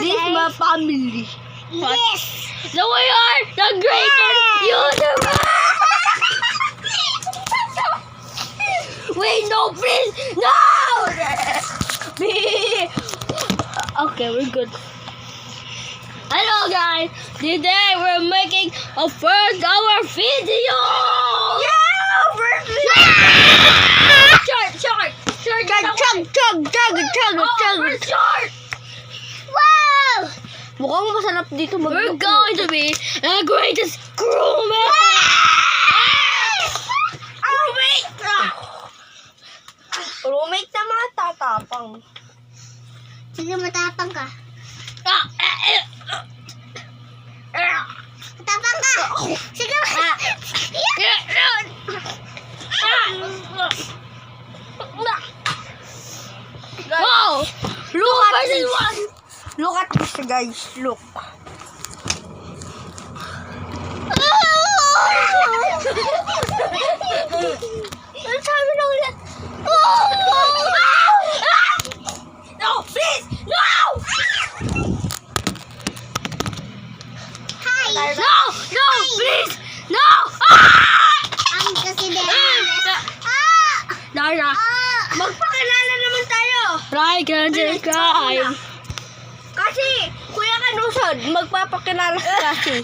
this my family. Yes. So we are the greatest universe. Wait, no, please, no. Okay, we're good. Hello, guys. Today we're making a first hour video. Yeah, first Short. Short. Wow! Mukhang masarap dito We're going to be the greatest crewman! Roommate na mga tatapang. Sige, matapang ka. Matapang ka! Sige, Wow! Look at this one! Look at this, guys. Look. Ang sabi na ulit. No, please! No! Hi! No! No! Please! No! Ang kasi din. Dara! Magpakilala naman tayo. Try ka time. Kasi, Kuya Kanusod, magpapakilala ka kasi.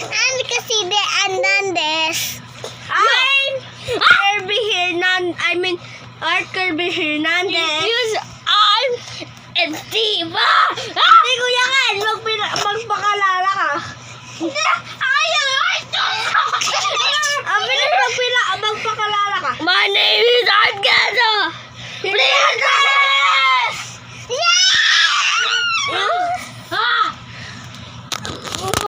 Ano kasi de Hernandez? I'm Kirby Hernandez. Art Kirby Hernandez.